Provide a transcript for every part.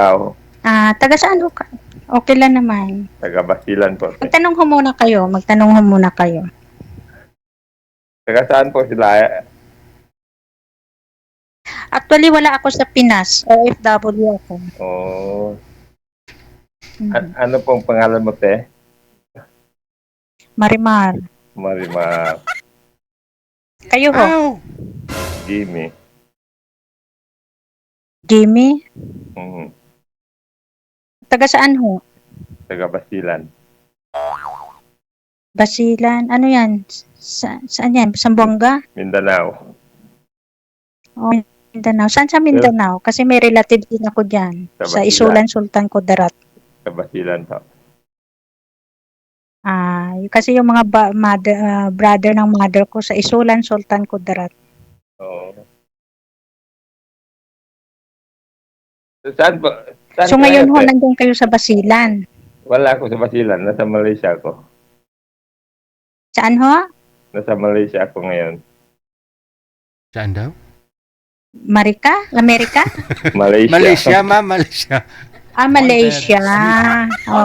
Tao, Taga saan ho ka? Okay lang naman. taga Basilan po. Magtanong ho muna kayo, Taga saan po sila? Actually, wala ako sa Pinas, OFW ako. Oh, Mhm. ano pong pangalan mo, te? Marimar. Marimar, Kayo ho? Jimmy. Jimmy? Mm, Taga saan ho? taga Basilan. Basilan? Ano yan? Saan yan? Sambuanga? Mindanao. O Mindanao? Saan sa Pero Mindanao? Kasi may relative din ako dyan. sa Sa Basilan. Isulan, Sultan Kudarat. Sa Basilan po. Kasi yung mga brother ng mother ko sa Isulan, Sultan Kudarat. Oo. Saan po? Saan So ka ngayon ngayon, ho, te? nandun kayo sa Basilan. Wala ako sa Basilan. Nasa Malaysia ako. Saan ho? Nasa Malaysia ako ngayon. Saan daw? Marika? Amerika? Malaysia. Malaysia, ma'am, Malaysia. Malaysia.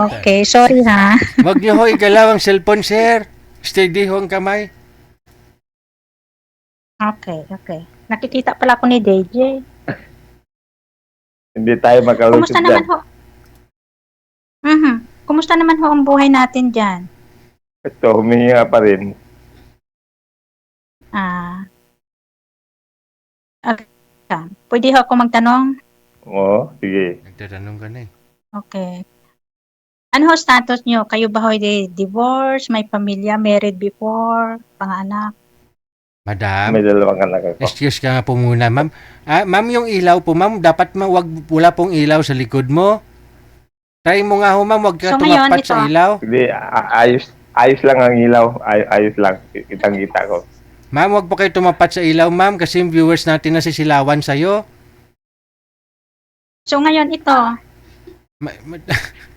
Okay, sorry ha. Wag niyo ho igalaw ang cellphone, sir. Steady ho ang kamay. Okay. Nakikita pala ako ni DJ. Hindi tayo makalusot Kumusta naman dyan. ho? Kumusta naman ho ang buhay natin dyan? Ito, humihinga pa rin. Pwede ho ako magtanong? Oo, sige. Nagtatanong ka na eh. Okay. Ano ho status nyo? Kayo ba ho divorce, may pamilya, married before, panganak? Madam, May dalawang anak ako. excuse ka nga po muna, ma'am. Ma'am, yung ilaw po, ma'am, dapat wala pong ilaw sa likod mo. Try mo nga ho, ma'am, wag ka So, ngayon, tumapat sa ito. ilaw. Hindi, ayos lang ang ilaw. Ayos lang. Kitang-kita ko. Ma'am, wag po kayo tumapat sa ilaw, ma'am, kasi yung viewers natin nasisilawan sa'yo. So ngayon, ito.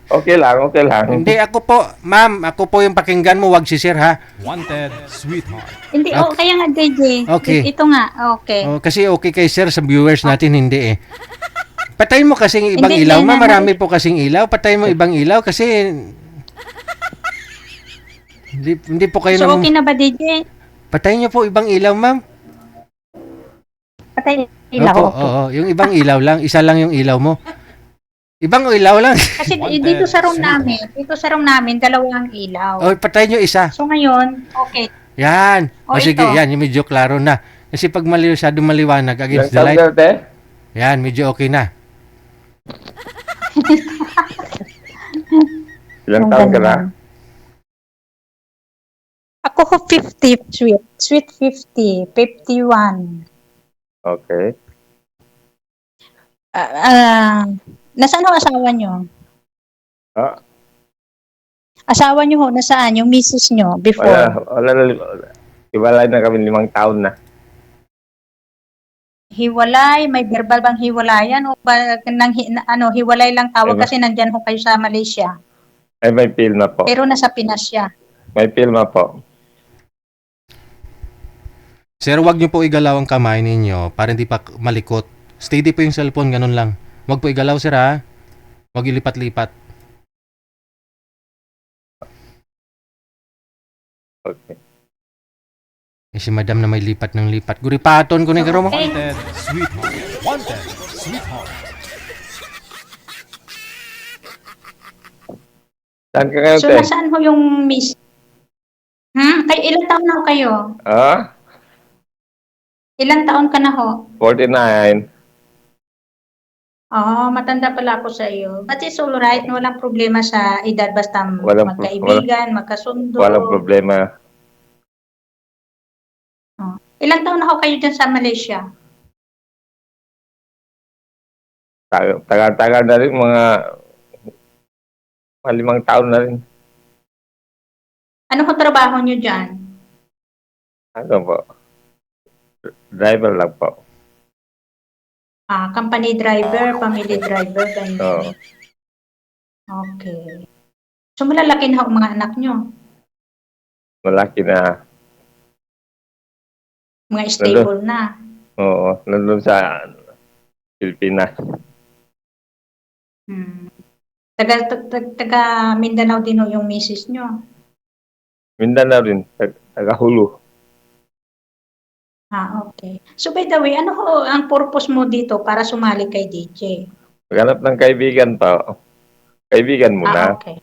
Okay lang. Hindi, ako po, ma'am, ako po yung pakinggan mo, wag si sir, ha? Wanted sweetheart. Hindi, Okay. kaya nga DJ. Okay. Ito nga, okay. Oh, kasi okay kay sir, sa viewers natin, hindi eh. Patayin mo kasing ibang Hindi, ilaw, hindi ma'am, na- marami po kasing ilaw. Patayin mo ibang ilaw kasi... Hindi po kayo So okay na ba DJ? Patayin niyo po ibang ilaw, ma'am. Patay ilaw, Opo, okay. oo. Yung ibang ilaw lang. Isa lang yung ilaw mo. Ibang ilaw lang. Kasi Wanted dito sa room namin, dalawang ilaw. O, patayin niyo isa. So ngayon, okay. Yan. O, O, sige, ito. yan. Yung medyo klaro na. Kasi pag masyadong maliwanag Ilang against the taon light, ka, te? yan, medyo okay na. Ilang Yung taon ka na? ganun. Ako ho 50, sweet 50, 51. Okay. Nasaan ho asawa nyo? Ah, Asawa nyo ho, nasaan? Yung misis nyo before? wala. Iwalay na kami 5 taon na. Hiwalay, may verbal bang hiwalayan o ba hiwalay lang tawag Diba? kasi nandyan ho kayo sa Malaysia. Ay, may pilma po. Pero nasa Pinas siya. May pilma po. Sir, wag niyo po igalaw ang kamay ninyo para hindi pa malikot. Steady po yung cellphone, ganun lang. Wag po igalaw, sir, ha? Wag ilipat-lipat. Okay. Eh, si madam na may lipat ng lipat. Guripaton ko na yung mo. Okay. Wanted sweetheart. Wanted sweetheart. Saan ka ngayon, So te? nasaan ho yung miss? Ilang taon na ho kayo? Ah? Ilang taon ka na ho? 49. Matanda pala ako sa iyo. But it's alright, walang problema sa edad basta magkaibigan, magkasundo. Walang problema. Ilang taon na ho kayo dyan sa Malaysia? Tagal-tagal na rin, mga 5 taon na rin. Ano ho trabaho nyo dyan? Ano po? Driver lang po. Company driver, family driver, ganyan. Oo. Okay. So malalaki na ho ang mga anak nyo? Malaki na. Mga stable na? Oo. Nandun sa Pilipinas. Taga Mindanao din ho yung misis nyo. Mindanao rin, taga-Hulu. Okay. So by the way, ano ho ang purpose mo dito para sumali kay DJ? Maghanap ng kaibigan pa. Kaibigan muna. Okay.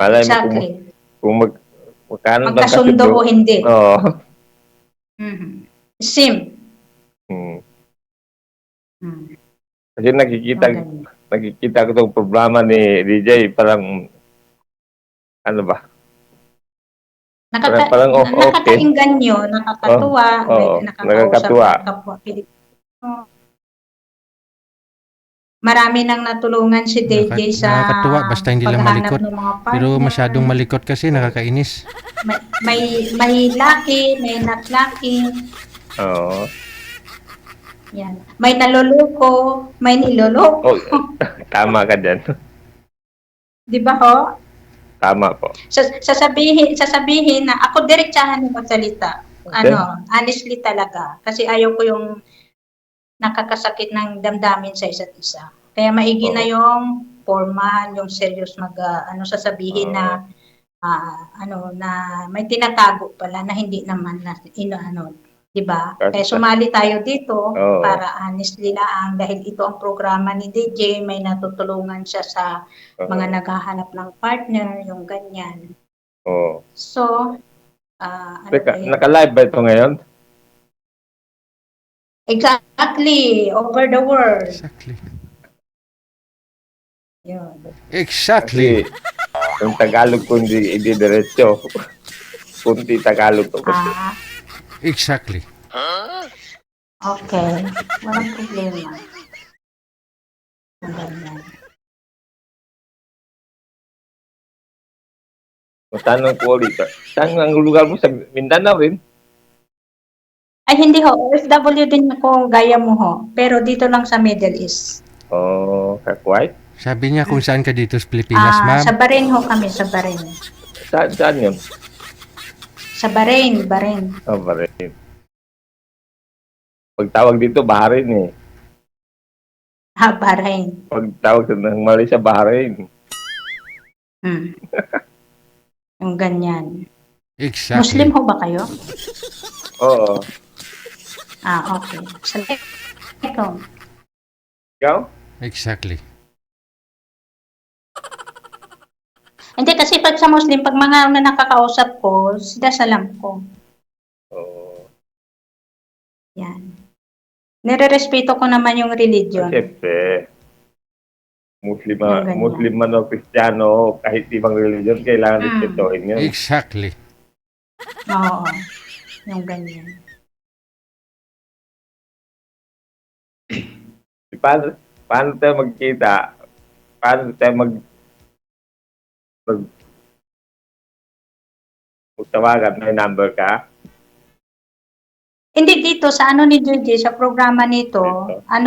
Malay mo Exactly. kung magkano ng Magkasundo o hindi. Oo. Sim. Hmm. Mm. Kasi nakikita Okay. ko itong programa ni DJ, parang, ano ba? Parang okay. Nakakainggan nyo, nakakatuwa, Oo, nakakausap nakakatuwa. ng kapwa Pilipino. Marami nang natulungan si DJ sa Nakakatuwa, basta hindi lang paghahanap malikot. ng mga partner. Pero masyadong malikot kasi nakakainis. May lucky, may not lucky. Oo. Yan. May naloloko, may niloloko. Oh, tama ka dyan. Di ba ho? Tama po. Sasabihin na ako diretsahan ng magsalita. Honestly talaga. Kasi ayaw ko yung nakakasakit ng damdamin sa isa't isa. Kaya maigi na yung formal, yung serious sasabihin na na may tinatago pala na hindi naman na di ba? Kaya sumali tayo dito para honestly lang dahil ito ang programa ni DJ, may natutulungan siya sa mga naghahanap ng partner, yung ganyan. So, Teka, naka-live ba ito ngayon? Exactly, over the world. Exactly. Yun. Exactly. Kasi yung Tagalog ko hindi diretso. Kunti Tagalog ko. Exactly. Okay. Walang problema. Ang ganyan. Tanong ko ulit. Saan ang lugar mo? Sa Mindanao rin? Ay, hindi ho. OFW din ako, gaya mo ho. Pero dito lang sa Middle East. Kakway? Sabi niya kung saan ka dito sa Pilipinas, ma'am. Sa Bahrain ho kami, sa Bahrain. Saan yun? Sa Bahrain. Bahrain. Pagtawag dito, Bahrain eh. Bahrain. Pagtawag ng Malaysia, Bahrain. Yung ganyan. Exactly. Muslim ho ba kayo? Oo. Okay. Assalamualaikum. Ikaw? Exactly. Hindi kasi pag sa Muslim, pag mga nakakausap ko, sinasalam ko. Oo. Yan. Nire-respeto ko naman yung religion. Siyempre. Muslim Yung ganyan. Muslim man o Kristiyano, kahit ibang religion, kailangan respetuhin yun. Exactly. Oo. Yung ganyan. Paano tayo magkita? Paano tayo magtawagan? May number ka? Hindi dito, sa ni DJ, sa programa nito,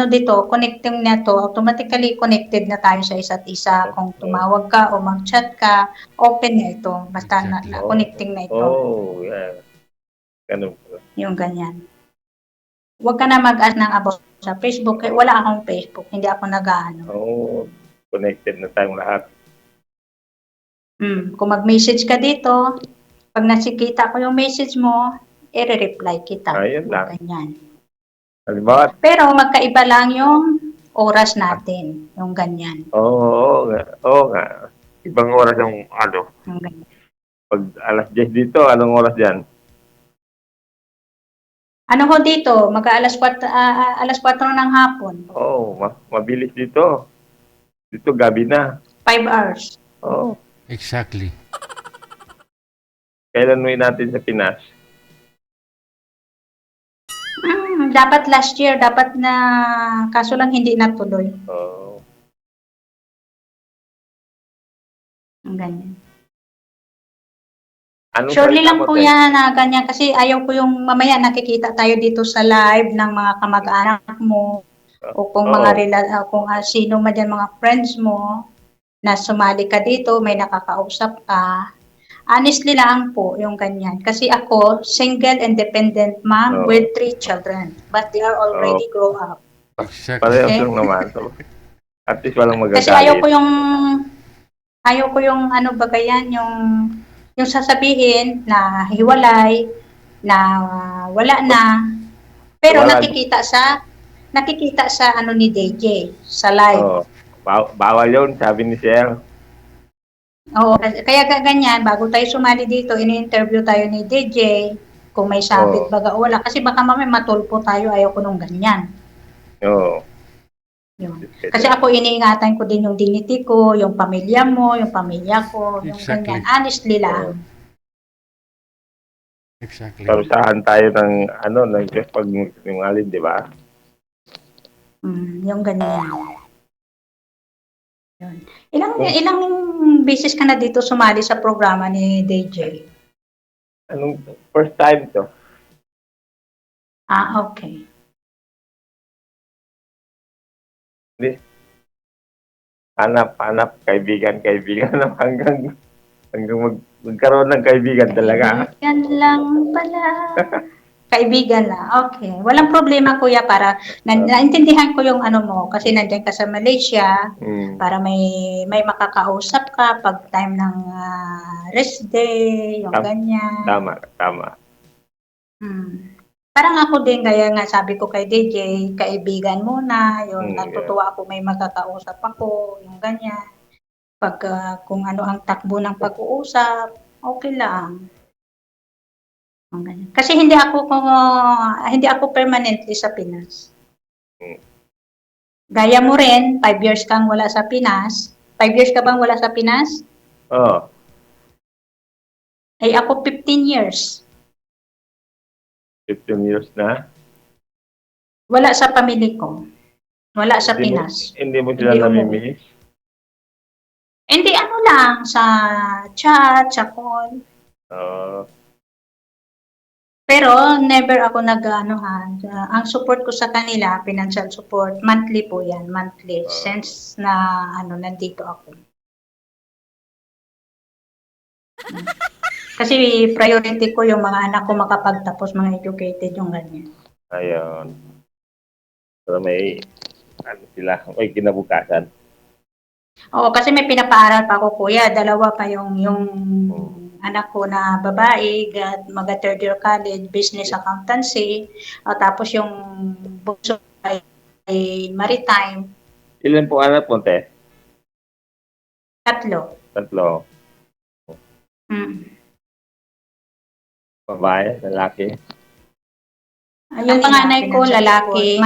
dito, connecting na to, automatically connected na tayo sa isa't isa. Kung tumawag ka o mag-chat ka, open na ito. Basta na connecting na ito. Yeah. Ganun po. Yung ganyan. Huwag ka na mag-ask ng about sa Facebook. Wala akong Facebook. Hindi ako nag-ano. Connected na tayong lahat. Kung mag-message ka dito, pag nasikita ko yung message mo, i-reply kita. Ayun lang. Ganyan. Halimbawa, Pero magkaiba lang yung oras natin. Yung ganyan. oo nga. Ibang oras yung Yung ganyan. Pag alas 10 dito, anong oras dyan? Ano ho dito? Alas 4 ng hapon. Mabilis dito. Dito gabi na. 5 hours. Exactly. Kailan uwi natin sa Pinas? Dapat last year, dapat na, kaso lang hindi natuloy. Ang ganyan. Surely lang po yan na ganyan kasi ayaw ko yung mamaya nakikita tayo dito sa live ng mga kamag-anak mo o kung kung sino man yan mga friends mo na sumali ka dito, may nakakausap ka. Honestly lang po yung ganyan. Kasi ako, single independent mom with 3 children. But they are already grown up. Exactly. Parehas lang naman. At least walang Kasi ayaw ko magagalit. yung ano ba yan, yung sasabihin na hiwalay, na wala na, pero Wala. nakikita sa ano ni DJ, sa live. Oh, bawal yun, sabi ni Sir. Oo, kaya ganyan, bago tayo sumali dito, ini-interview tayo ni DJ, kung may sabit Oo. baga o wala. Kasi baka mamaya matulpo tayo, ayaw ko nung ganyan. Oo. Yun. Kasi ako iniingatan ko din yung dignity ko, yung pamilya mo, yung pamilya ko, yung Exactly. ganyan. Honestly lang. Exactly. Parusahan tayo ng ng Diyos pag sinungaling, di ba? Yung ganyan. Yun. Ilang beses ka na dito sumali sa programa ni DJ? Anong first time to? Ah, okay. Hanap, kaibigan hanggang magkaroon ng kaibigan talaga. Kaibigan lang pala. Kaibigan lang. Okay. Walang problema, kuya, para naintindihan ko yung ano mo kasi nandiyan ka sa Malaysia Mm. para may makakausap ka pag time ng rest day, yung ganyan. Tama. Parang ako din, kaya nga sabi ko kay DJ, kaibigan muna, yung Yeah. natutuwa ako may makakausap ako, yung ganyan. Pag kung ano ang takbo ng pag-uusap, okay lang. Yung ganyan. Kasi hindi ako permanently sa Pinas. Mm. Gaya mo rin, 5 years kang wala sa Pinas. 5 years ka bang wala sa Pinas? Oh, Ay ako 15 years. 15 years na. Wala sa pamilya ko. Wala sa Pinas. Hindi mo sila Hindi namimiss? Hindi, ano lang, sa chat, sa call. Pero never ako ang support ko sa kanila, financial support, monthly po yan, monthly. Since na nandito ako. Kasi priority ko yung mga anak ko makapagtapos, mga educated, yung ganyan. Ayun. Pero may sila, may kinabukasan. Oo, kasi may pinapaaral pa ako, kuya. Dalawa pa yung anak ko na babae, mag third year college, business accountancy. Tapos yung bunso ay maritime. Ilan po anak mo, te? 3. 3. Babae, lalaki? Yung panganay ko, lalaki,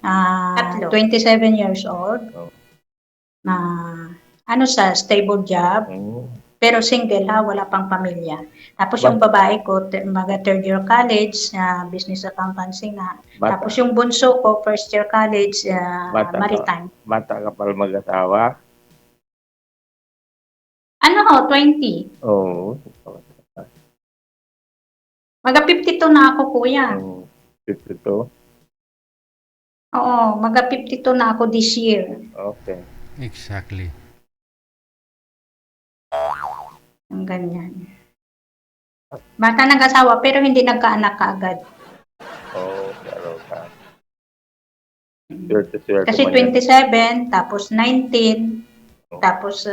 27 years old. Sa stable job, pero single wala pang pamilya. Tapos yung babae ko, third year college, business accountancy na. Bata. Tapos yung bunso ko, first year college, maritime. Bata ka pala mag-asawa? 20. Oo. Maga 52 na ako, kuya. 52? Oo, maga 52 na ako this year. Okay. Exactly. Ang ganyan. Bata nag-asawa pero hindi nagkaanak kaagad. Pero ka. Swerte Kasi man yan. 27, tapos 19, tapos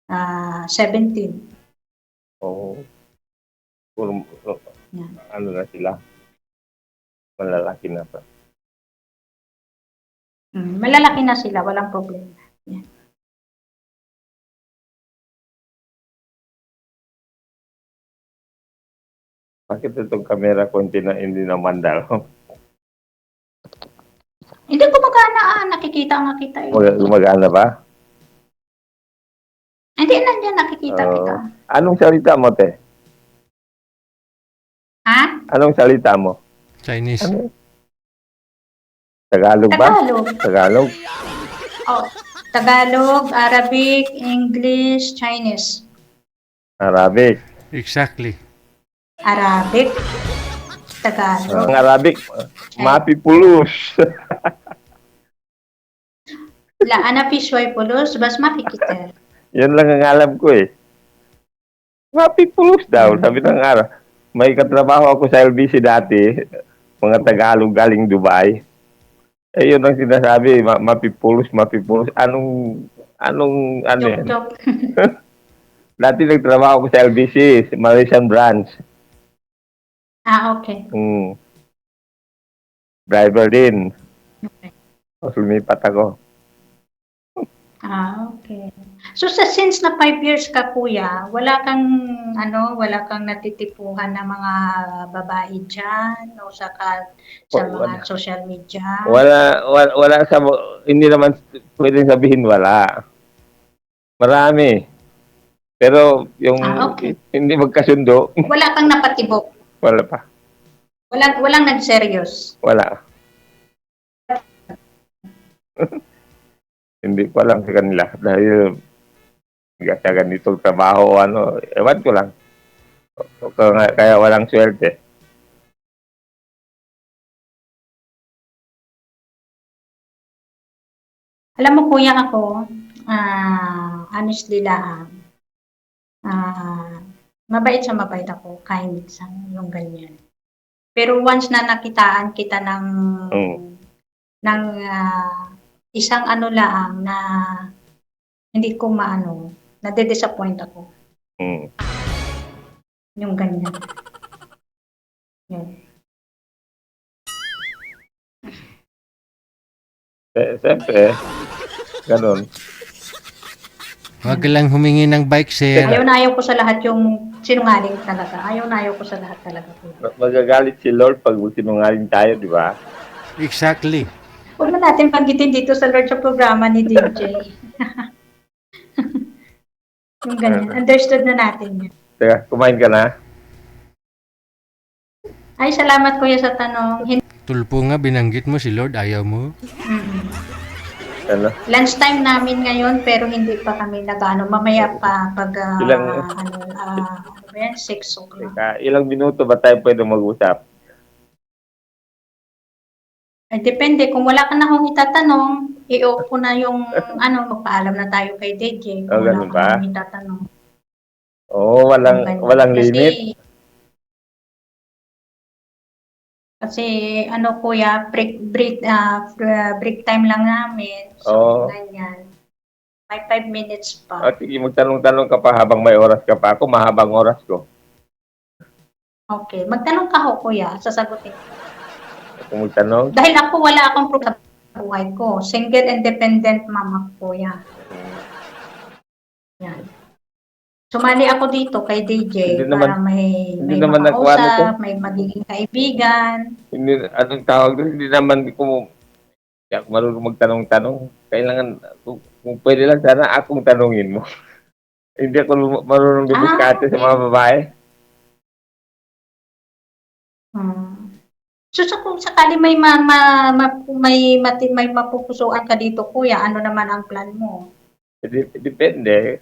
17. Oo. Puro, Yan. na sila? Malalaki na pa. Malalaki na sila, walang problema. Yan. Bakit itong camera ko hindi naman daw? Hindi ko magana, nakikita nga kita eh. Gumagana ba? Hindi, nandiyan nakikita kita. Anong salita mo, te? Ha? Anong salita mo? Chinese. Tagalog ba? Tagalog? Oh, Tagalog, Arabic, English, Chinese. Arabic. Exactly. Arabic, Tagalog. Ang Arabic, mapipulus. Ana Pisway Pulos, bas makikita. Yan lang ang alam ko eh. Mapipulus daw, sabi ng araw. May katrabaho ako sa LBC dati, mga Tagalog galing Dubai. Eh, yun ang sinasabi, mapipulos. Ano yan? Joke. Dati nagtrabaho ko sa LBC, sa Malaysian branch. Okay. Driver din. Okay. Tapos lumipat ako. Okay. So since na 5 years ka, kuya, wala kang natitipuhan ng mga babae diyan o sa mga Wala. social media? Wala hindi naman pwedeng sabihin wala. Marami. Pero yung Okay. hindi magkasundo, Wala kang napatibok. wala pa. Walang nag-serious. Wala. Hindi ko alam sa kanila dahil sa ganitong trabaho, ewan ko lang. Kaya walang swerte. Alam mo, kuya, ako, honestly lang, mabait ako, kind minsan, yung ganyan. Pero once na nakitaan kita ng isang lang na hindi ko nade-disappoint ako. Yung ganyan. Yun. Siyempre, ganun. Huwag lang humingi ng bike, sir. Ayaw ko sa lahat yung sinungaling talaga. Ayaw ko sa lahat talaga. Magagalit si Lord pag sinungaling tayo, di ba? Exactly. Huwag na natin panggitin dito sa Lord sa programa ni DJ. Yung ganyan. Understood na natin yun. Teka, kumain ka na? Ay, salamat, kuya, sa tanong. Tulpo nga, binanggit mo si Lord, ayaw mo. Ano? Lunchtime namin ngayon, pero hindi pa kami mamaya pa pag, Ilang- 6 o'clock. Teka, ilang minuto ba tayo pwede mag-usap? Ay, depende. Kung wala ka na akong itatanong, i-off ko na yung, magpaalam na tayo kay DJ. Kung wala ganun ka ba? akong itatanong. Oo, Ganyan. walang limit. Kasi kuya, break time lang namin. So, ganyan. May 5 minutes pa. Sige, magtanong-tanong ka pa habang may oras ka pa. Ako, mahabang oras ko. Okay. Magtanong ka ho, kuya. Sasagutin. Kung magtanong, Dahil ako, wala akong problema sa buhay ko. Single, independent mama ko, kuya. Yan. Sumali ako dito kay DJ Hindi para naman- may naman nagkuha makausap, may magiging kaibigan. anong tawag doon? Hindi naman ko marunong magtanong-tanong. Kailangan, kung pwede lang sana akong tanungin mo. Hindi ako marunong dibuskate sa mga babae. So, kung sakali may mapupusuan ka dito, kuya, ano naman ang plan mo? Depende.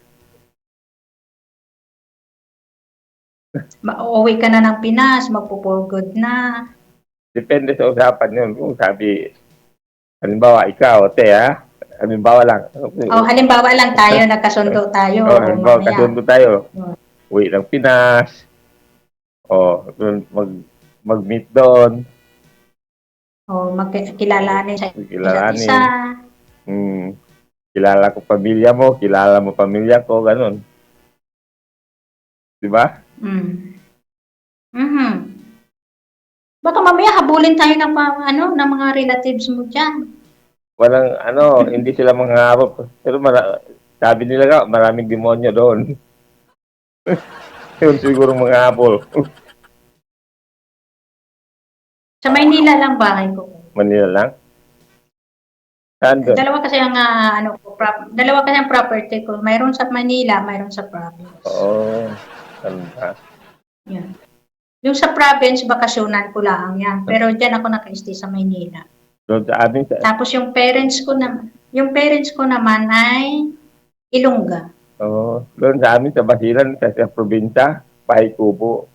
Uuwi ka na ng Pinas, magpo-for good na. Depende sa usapan yun. Kung sabi, halimbawa, ikaw, halimbawa lang. Halimbawa lang tayo, nagkasundo tayo. Halimbawa, mamaya. kasundo tayo. Uwi ng Pinas. Mag-meet doon. Magkilalanin sa Kilalanin. isa. Kilala ko pamilya mo, kilala mo pamilya ko, ganun. Di ba? Baka mamaya habulin tayo ng mga relatives mo dyan. Walang, hindi sila mangharap. Pero sabi nila nga, maraming demonyo doon. Yun siguro mga habol. Sa Maynila lang bahay ko. Manila lang? Saan doon? Dalawa kasi ang property ko. Mayroon sa Manila, mayroon sa province. Oo. Ano ba? Yan. Yung sa province, bakasyonan ko lang yan. Pero dyan ako naka-stay sa Maynila. Doon sa amin, Tapos yung parents ko naman ay Ilongga. doon sa amin, sa Basilan, sa probinsya, Pahikubo.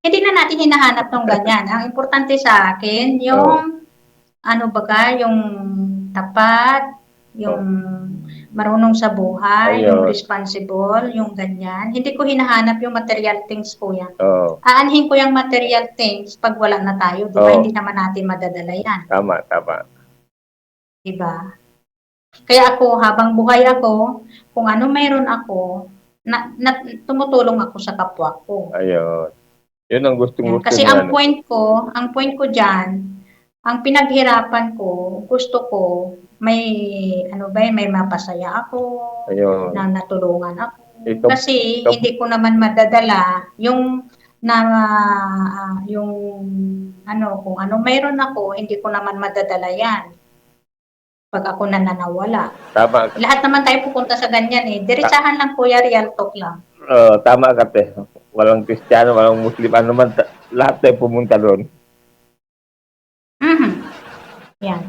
Hindi na natin hinahanap ng ganyan. Ang importante sa akin, yung yung tapat, yung marunong sa buhay, Ayun. yung responsible, yung ganyan. Hindi ko hinahanap yung material things ko yan. Oo. Aanhin ko yung material things pag wala na tayo, di ba? Oo. Hindi naman natin madadala yan, Tama, tama. di ba? Kaya ako, habang buhay ako, kung ano mayroon ako, tumutulong ako sa kapwa ko. Ayun. Yun ang gustong-gusto Kasi niya. ang point ko diyan, ang pinaghirapan ko, gusto ko may may mapasaya ako, Ayun. na natulungan ako. Ito- Kasi ito- hindi ko naman madadala yung kung ano mayroon ako, hindi ko naman madadala yan. Pag ako nananawala. Tama. Lahat naman tayo pupunta sa ganyan eh. Diretsahan lang kuya, real talk lang. Tama ka, te. Walang Kristiyano, walang Muslim, ano man, lahat tayo pumunta doon. Mhm. Yan.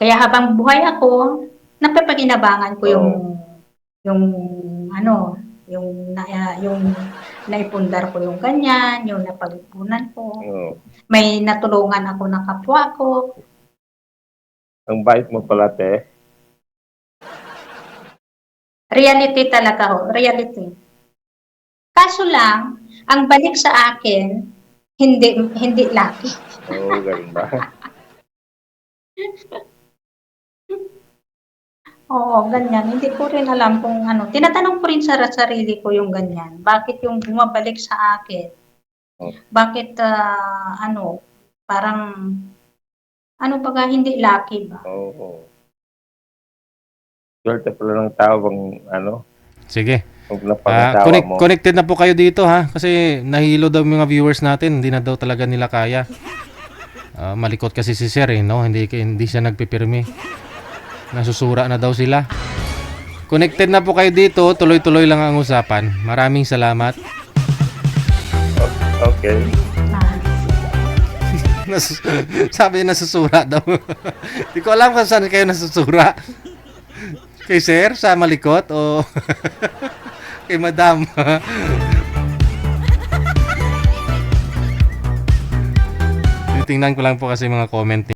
Kaya habang buhay ako, napapaginabangan ko yung naipundar ko yung ganyan, yung napag-ipunan ko. Oo. May natulungan ako ng kapwa ko. Ang bait mo pala, te. Reality talaga ho, reality. Kaso lang, ang balik sa akin, hindi lucky. Oo, ganun ba? Oo, ganyan. Hindi ko rin alam kung ano. Tinatanong ko rin sa sarili ko yung ganyan. Bakit yung bumabalik sa akin? Bakit, parang, baga, hindi lucky ba? Oo. Swerte pala ng tao bang, Sige. kung napangasawa mo. Connected na po kayo dito ha. Kasi nahilo daw yung mga viewers natin. Hindi na daw talaga nila kaya. Malikot kasi si Sir no? Hindi siya nagpipirmi. Nasusura na daw sila. Connected na po kayo dito. Tuloy-tuloy lang ang usapan. Maraming salamat. Okay. Sabi nasusura daw. Hindi ko alam kung saan kayo nasusura. Kay Sir sa malikot o kay Madam. Titingnan ko lang po kasi mga comment